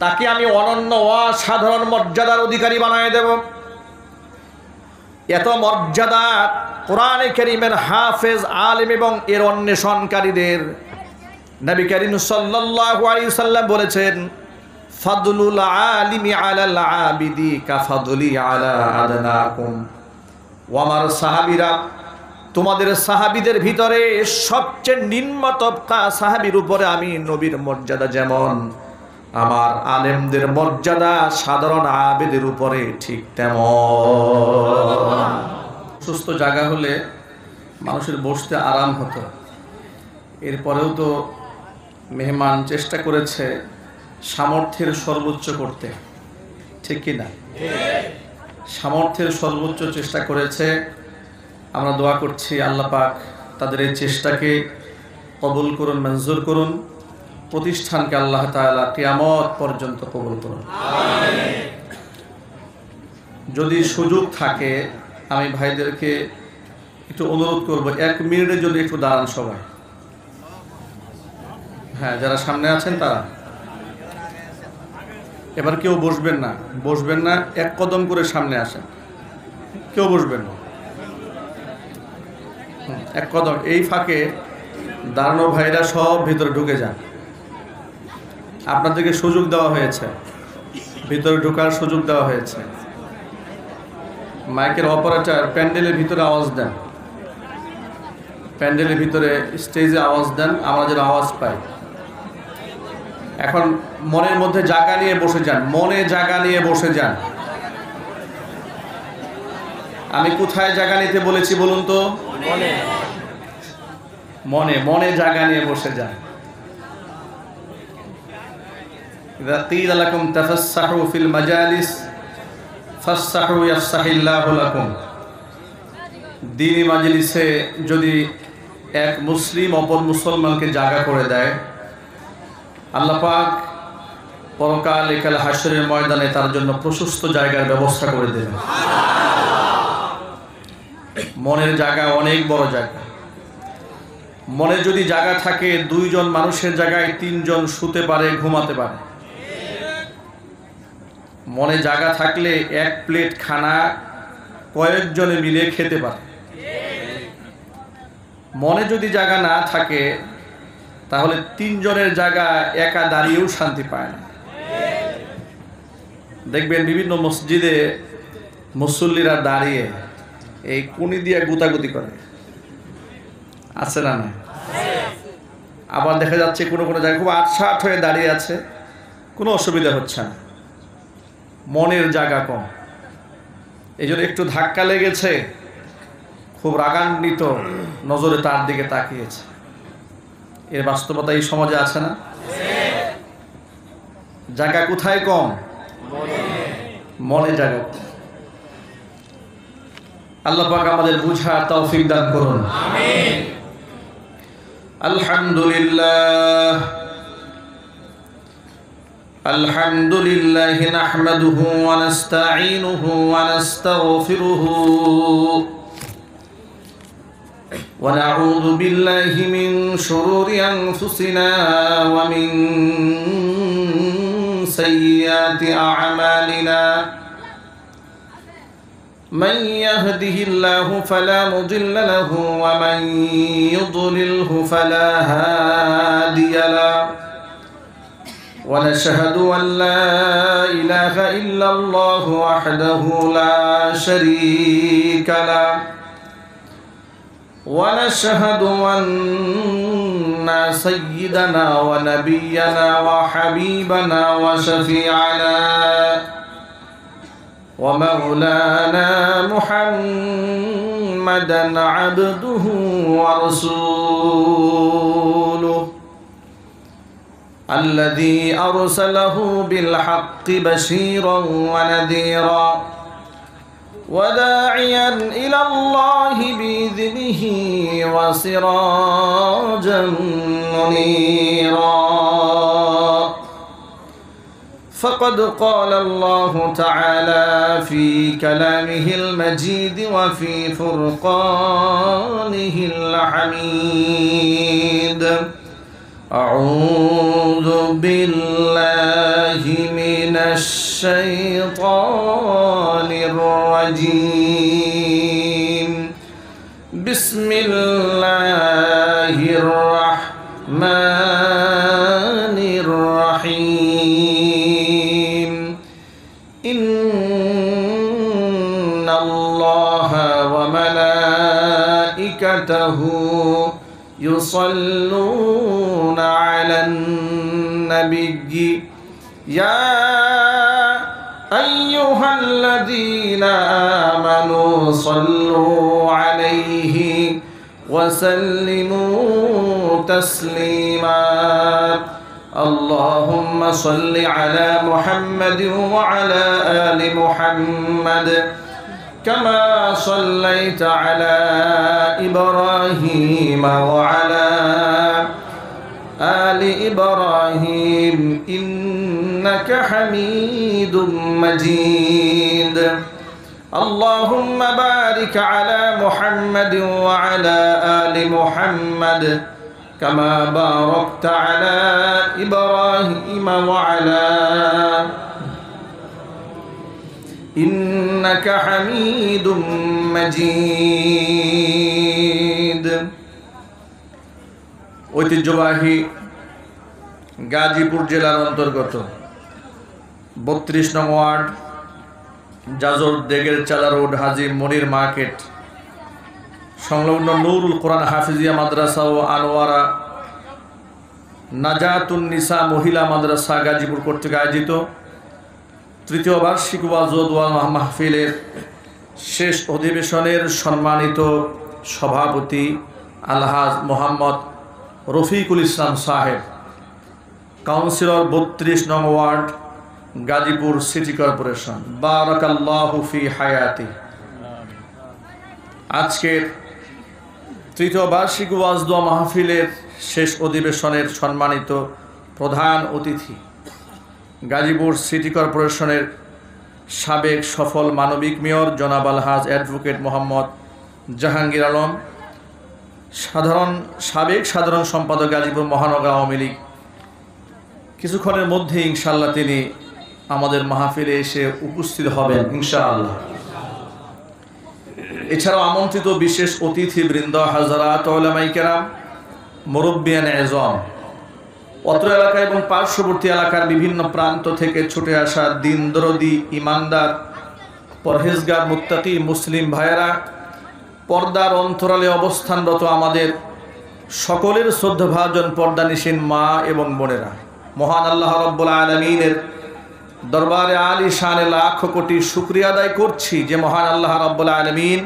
তাকে আমি অনন্য অসাধারণ মর্যাদার অধিকারী বানায় দেব। এত মর্যাদা কোরআনে কারীমের হাফেজ, আলেম এবং এর অন্বেষণকারীদের নবী করিম সাল্লাল্লাহু আলাইহি সাল্লাম বলেছেন, ফাদলুল আলিমি আলাল আবিদি কাফাদলি আলা আদনাকুম। ও আমার সাহাবীরা, তোমাদের সাহাবীদের ভিতরে সবচেয়ে নিম্ন তবকা সাহাবীর উপরে আমি নবীর মর্যাদা যেমন, আমার আলেমদের মর্যাদা সাধারণ আবেদের উপরে ঠিক তেমন। সুস্থ জায়গা হলে মানুষের বসতে আরাম হতো। এরপরেও তো মেহমান চেষ্টা করেছে সামর্থ্যের সর্বোচ্চ করতে, ঠিক কি না? সামর্থ্যের সর্বোচ্চ চেষ্টা করেছে। আমরা দোয়া করছি আল্লাহ পাক তাদের এই চেষ্টাকে কবুল করুন, মঞ্জুর করুন। প্রতিষ্ঠানকে আল্লাহ তাআলা কিয়ামত পর্যন্ত কবুল করুন। যদি সুযোগ থাকে আমি ভাইদেরকে একটু অনুরোধ করব, 1 মিনিটের জন্য একটু দাঁড়ান সবাই। হ্যাঁ, যারা সামনে আছেন তারা এবার কেউ বসবেন না, বসবেন না, 1 কদম করে সামনে আসেন, কেউ বসবেন না, 1 কদম। এই ফাঁকে দাঁড়ানো ভাইরা সব ভিতরে ঢুকে যান। আপনাদেরকে সুযোগ দেওয়া হয়েছে, ভিতরে ঢোকার সুযোগ দেওয়া হয়েছে। মাইকের অপারেটর প্যান্ডেলের ভিতরে আওয়াজ দেন, প্যান্ডেলের ভিতরে স্টেজে আওয়াজ দেন, আমরা যেন আওয়াজ পাই। এখন মনের মধ্যে জায়গা নিয়ে বসে যান, মনে জায়গা নিয়ে বসে যান। আমি কোথায় জায়গা নিতে বলেছি বলুন তো? মনে মনে জায়গা নিয়ে বসে যান। ইযা ক্বিলা লাকুম তাফাসসাহু ফিল মাজালিস ফাসসাহু ইয়াফসাহিল্লাহু লাকুম। দ্বীনি মাজলিসে যদি এক মুসলিম অপর মুসলমানকে জায়গা করে দেয়, আল্লাহ পাক পরকালে কাল হাশরের ময়দানে তার জন্য প্রশস্ত জায়গার ব্যবস্থা করে দেবেন। মনের জায়গা অনেক বড় জায়গা। মনে যদি জায়গা থাকে, 2 জন মানুষের জায়গায় 3 জন শুতে পারে, ঘুমাতে পারে। মনে জায়গা থাকলে 1 প্লেট খানা কয়েকজনে মিলে খেতে পারে। মনে যদি জায়গা না থাকে তাহলে 3 জনের জায়গা একা দাঁড়িয়েও শান্তি পায় না। দেখবেন বিভিন্ন মসজিদে মুসল্লিরা দাঁড়িয়ে এই কুনি দিয়ে গুতাগুতি করে, আছে না? না, আবার দেখা যাচ্ছে কোনো কোনো জায়গায় খুব আটসাট হয়ে দাঁড়িয়ে আছে, কোনো অসুবিধা হচ্ছে না, মনের জায়গা কম। এই জন্য একটু ধাক্কা লেগেছে, খুব রাগান্বিত নজরে তার দিকে তাকিয়েছে। এর বাস্তবতা এই সমাজে আছে না? জায়গা কোথায় কম? মনে জায়গা কম। আল্লাহ পাক আমাদের বুঝার তৌফিক দান করুন, আমিন। আলহামদুলিল্লাহ আলহামদুলিল্লাহ নাহমাদুহু ওয়া নাস্তাঈনুহু ওয়া নাস্তাগফিরুহু ওয়া নাউযু বিল্লাহি মিন শুরুরি আনফুসিনা ওয়া মিন সাইয়্যাতি আ'মালিনা। من يهده الله فلا مضل له ومن يضلله فلا هادي له ونشهد أن لا إله إلا الله وحده لا شريك له ونشهد أن سيدنا ونبينا وحبيبنا وشفيعنا ومولانا محمدا عبده ورسوله الذي أرسله بالحق بشيرا ونذيرا وداعيا إلى الله بإذنه وسراجا منيرا. فقد قال الله تعالى في كلامه المجيد وفي فرقانه الحميد: أعوذ بالله من الشيطان الرجيم بسم الله الرحمن الرحيم إن الله وملائكته يصلون على النبي يا أيها الذين آمنوا صلوا عليه وسلموا تسليما اللهم صل على محمد وعلى آل محمد كما صليت على إبراهيم وعلى آل إبراهيم إنك حميد مجيد اللهم بارك على محمد وعلى آل محمد كما باركت على إبراهيم وعلى إنك حميد مجيد ঐতিহ্যবাহী গাজীপুর জেলার অন্তর্গত 32 নং ওয়ার্ড জাজর দেগের চালা রোড হাজী মনির মার্কেট সংলগ্ন নুরুল কোরআন হাফিজিয়া মাদ্রাসা ও আনোয়ারা নাজাতুন নিসা মহিলা মাদ্রাসা গাজীপুর কর্তৃক আয়োজিত তৃতীয় বার্ষিক ওয়াজ ও দোয়া মাহফিলের শেষ অধিবেশনের সম্মানিত সভাপতি আলহাজ মোহাম্মদ রফিকুল ইসলাম সাহেব, কাউন্সিলর 32 নং ওয়ার্ড গাজীপুর সিটি কর্পোরেশন, বারাকাল্লাহু ফি হায়াতি। আজকের তৃতীয় বার্ষিক ওয়াজ দোয়া মাহফিলের শেষ অধিবেশনের সম্মানিত প্রধান অতিথি গাজীপুর সিটি কর্পোরেশনের সাবেক সফল মানবিক মেয়র জনাব আলহাজ অ্যাডভোকেট মোহাম্মদ জাহাঙ্গীর আলম, সাবেক সাধারণ সম্পাদক গাজীপুর মহানগর আওয়ামী লীগ। কিছুক্ষণের মধ্যে ইনশাআল্লাহ তিনি আমাদের মাহফিলে এসে উপস্থিত হবেন ইনশাআল্লাহ। এছাড়াও আমন্ত্রিত বিশেষ অতিথিবৃন্দ, হাজারাত উলামায়ে কেরাম, মুরব্বিয়ান আযম, অত্র এলাকা এবং পার্শ্ববর্তী এলাকার বিভিন্ন প্রান্ত থেকে ছুটে আসা দিন দরদি, ইমানদার, পরহেজগার, মুত্তাকি মুসলিম ভাইয়েরা, পর্দার অন্তরালে অবস্থানরত আমাদের সকলের শ্রদ্ধাভাজন পর্দানিশীন মা এবং বোনেরা, মহান আল্লাহ রাব্বুল আলামিনের দরবারে আলী শানে লাখ কোটি শুকরিয়া আদায় করছি যে মহান আল্লাহ রাব্বুল আলামিন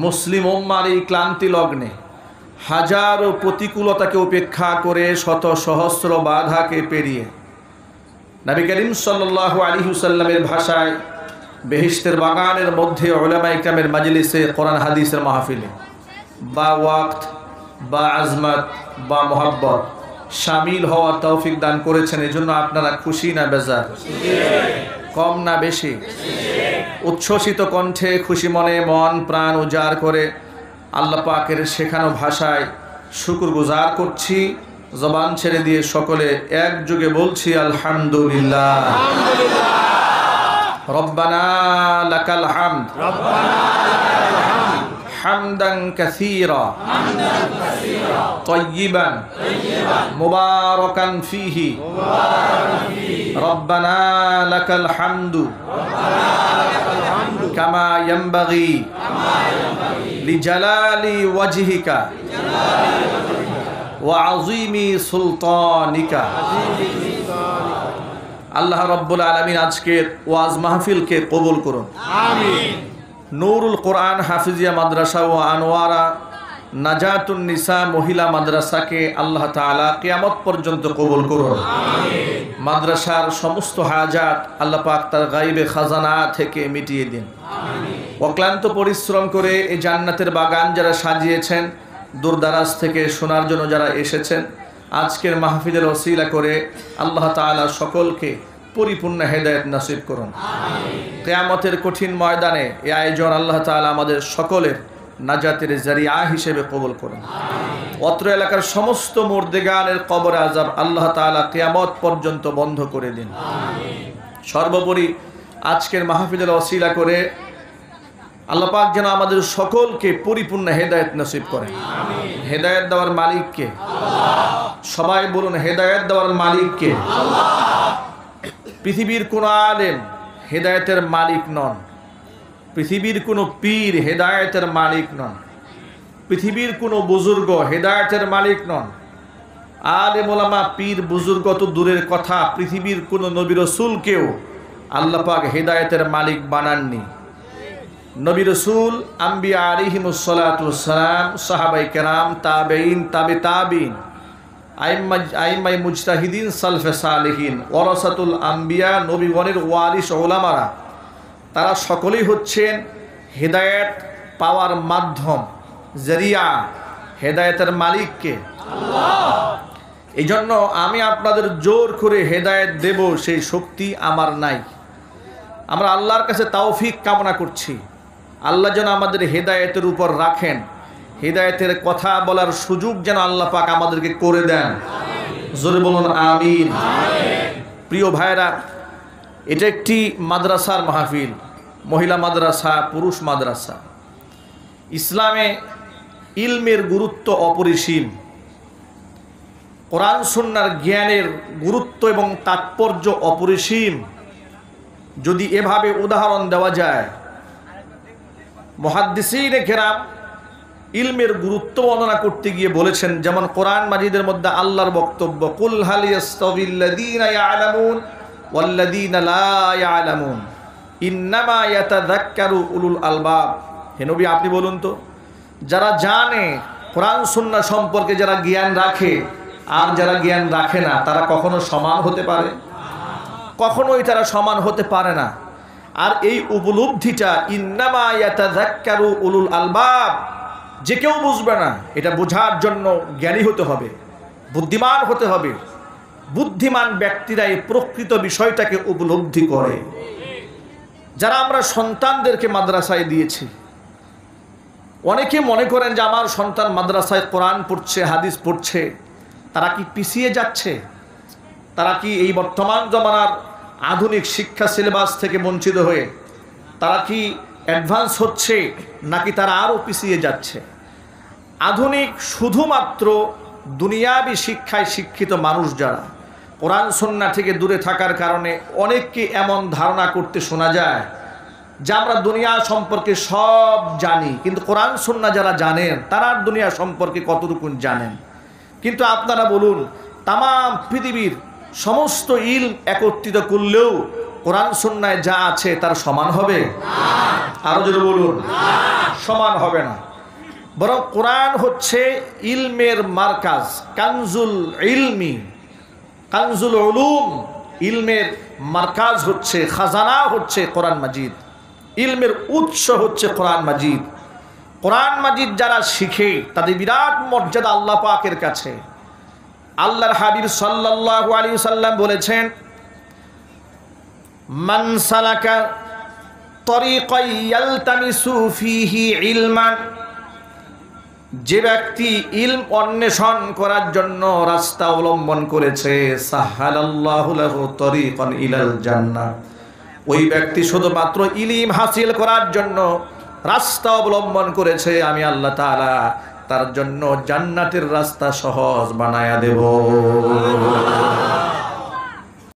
মুসলিম উম্মার এই ক্লান্তি লগ্নে হাজারো প্রতিকূলতাকে উপেক্ষা করে শত সহস্র বাধাকে পেরিয়ে নবী করিম সাল্লাল্লাহু আলাইহি ওয়াসাল্লামের ভাষায় বেহেশতের বাগানের মধ্যে উলামায়ে ইকরামের মাজলিসে কোরআন হাদিসের মাহফিলে বা ওয়াক্ত বা আজমত বা মোহাব্বত শামিল হওয়ার তৌফিক দান করেছেন। এজন্য আপনারা খুশি না বেজার? কম না বেশি? উচ্ছ্বসিত কণ্ঠে খুশি মনে মন প্রাণ উজাড় করে আল্লাহ পাকের শেখানো ভাষায় শুকরগুজার করছি। জবান ছেড়ে দিয়ে সকলে একযোগে বলছি আলহামদুলিল্লাহ। রব্বানা লাকাল হামদ হামদান কাসীরা তাইয়িবান মুবারাকান ফীহি রব্বানা লাকাল হামদু কামা ইয়ানবাগি লিজালালি ওয়াজহিকা ওয়া আযীমি সুলতানিকা। আল্লাহ রাব্বুল আলামিন আজকের ওয়াজ মাহফিলকে কবুল করুন, আমিন। নুরুল কোরআন হাফিজিয়া মাদ্রাসা ও আনোয়ারা নাজাতুন নিসা মহিলা মাদ্রাসাকে আল্লাহ তাআলা কিয়ামত পর্যন্ত কবুল করুন, আমিন। মাদ্রাসার সমস্ত হাজাত আল্লাহ পাক তার গায়বে খাজানা থেকে মিটিয়ে দিন, আমিন। অক্লান্ত পরিশ্রম করে এই জান্নাতের বাগান যারা সাজিয়েছেন, দূরদারাজ থেকে শোনার জন্য যারা এসেছেন, আজকের মাহফিলের ওসিলা করে আল্লাহ তাআলা সকলকে পরিপূর্ণ হেদায়েত নসিব করুন, আমিন। কিয়ামতের কঠিন ময়দানে এই আয়োজন আল্লাহ তাআলা আমাদের সকলের নাজাতের জারিয়া হিসেবে কবুল করুন, আমিন। অত্র এলাকার সমস্ত মুর্দেগানের কবরে আযাব আল্লাহ তাআলা কিয়ামত পর্যন্ত বন্ধ করে দিন। সর্বোপরি আজকের মাহফিলের ওসিলা করে আল্লাহ পাক যেন আমাদের সকলকে পরিপূর্ণ হেদায়েত নসিব করেন। হেদায়েত দেওয়ার মালিক কে? সবাই বলুন, হেদায়েত দেওয়ার মালিক কে? পৃথিবীর কোন আলেম হেদায়েতের মালিক নন, পৃথিবীর কোনো পীর হেদায়েতের মালিক নন, পৃথিবীর কোনো বুজুর্গ হেদায়েতের মালিক নন। আলেম ওলামা পীর বুজুর্গ তো দূরের কথা, পৃথিবীর কোনো নবী রাসূলকেও আল্লাহ পাক হেদায়েতের মালিক বানাননি। নবী রাসূল, আম্বিয়া আলাইহিমুস সালাতু ওয়াস সালাম, সাহাবায়ে কেরাম, তাবেঈন, তাবিঈন, আইম্মায়ে মুজতাহিদিন, সালফে সালেহিন, ওয়ারাসাতুল আম্বিয়া, নবীগণের ওয়ারিস উলামারা, তারা সকলেই হচ্ছেন হেদায়েত পাওয়ার মাধ্যম, জরিয়া। হেদায়েতের মালিক কে? আল্লাহ। এই জন্য আমি আপনাদের জোর করে হেদায়েত দেব সেই শক্তি আমার নাই। আমরা আল্লাহর কাছে তাওফিক কামনা করছি, আল্লাহ যেন আমাদের হেদায়েতের উপর রাখেন, হেদায়েতের কথা বলার সুযোগ যেন আল্লাহ পাক আমাদেরকে করে দেন। জোরে বলুন আমিন। প্রিয় ভাইরা, এটা একটি মাদ্রাসার মাহফিল, মহিলা মাদ্রাসা, পুরুষ মাদ্রাসা। ইসলামে ইলমের গুরুত্ব অপরিসীম, কোরআন সুন্নাহর জ্ঞানের গুরুত্ব এবং তাৎপর্য অপরিসীম। যদি এভাবে উদাহরণ দেওয়া যায়, মুহাদ্দিসিনে কেরাম ইলমের গুরুত্ব বর্ণনা করতে গিয়ে বলেছেন, যেমন কোরআন মাজিদের মধ্যে আল্লাহর বক্তব্য, কুল হাল ইয়াস্তাবিল্লাযীনা ইয়ালামুন ওয়াল্লাযীনা লা ইয়ালামুন ইন্নামা ইয়াতাযাক্কারু উলুল আলবাব। হে নবী, আপনি বলুন তো, যারা জানে কোরআন সুন্নাহ সম্পর্কে, যারা জ্ঞান রাখে আর যারা জ্ঞান রাখে না, তারা কখনো সমান হতে পারে? কখনোই তারা সমান হতে পারে না। আর এই উপলব্ধিটা, ইন্নামা ইয়াতাযাক্কারু উলুল আলবাব, যে কেউ বুঝবে না। এটা বোঝার জন্য জ্ঞানী হতে হবে, বুদ্ধিমান হতে হবে। বুদ্ধিমান ব্যক্তিরা এই প্রকৃত বিষয়টাকে উপলব্ধি করে। যারা আমরা সন্তানদেরকে মাদ্রাসায় দিয়েছি, অনেকে মনে করেন যে আমার সন্তান মাদ্রাসায় কোরআন পড়ছে, হাদিস পড়ছে, তারা কি পিছিয়ে যাচ্ছে? তারা কি এই বর্তমান জমানার আধুনিক শিক্ষা সিলেবাস থেকে বঞ্চিত হয়ে তারা কি অ্যাডভান্স হচ্ছে, নাকি তারা আরও পিছিয়ে যাচ্ছে? আধুনিক শুধুমাত্র দুনিয়াবি শিক্ষায় শিক্ষিত মানুষ যারা, কোরআন সুন্নাহ থেকে দূরে থাকার কারণে অনেককে এমন ধারণা করতে শোনা যায় যে আমরা দুনিয়া সম্পর্কে সব জানি, কিন্তু কোরআন সুন্নাহ যারা জানেন তারা দুনিয়া সম্পর্কে কতটুকু জানেন? কিন্তু আপনারা বলুন, তামাম পৃথিবীর সমস্ত ইলম একত্রিত করলেও কোরআন সুন্নায় যা আছে তার সমান হবে? আরো যদি বলুন, সমান হবে না। বরং কোরআন হচ্ছে ইলমের মার্কাজ, কানজুল ইলমি, কানজুল উলুম। ইলমের মার্কাজ হচ্ছে, খাজানা হচ্ছে কোরআন মাজিদ, ইলমের উৎস হচ্ছে কোরআন মাজিদ। কোরআন মাজিদ যারা শিখে তাদের বিরাট মর্যাদা আল্লাহ পাকের কাছে। আল্লাহর হাবিব সাল্লাল্লাহু আলাইহি ওয়াসাল্লাম বলেছেন, মান সালাকা তরিকান ইয়ালতামিসু ফীহি ইলমান, যে ব্যক্তি ইলম অন্বেষণ করার জন্য রাস্তা অবলম্বন করেছে, সাহালাল্লাহু লাহু তরিকান ইলাল জান্নাহ, ওই ব্যক্তি শুধুমাত্র ইলম হাসিল করার জন্য রাস্তা অবলম্বন করেছে, আমি আল্লাহ তাআলা তার জন্য জান্নাতের রাস্তা সহজ বানায়া দেব।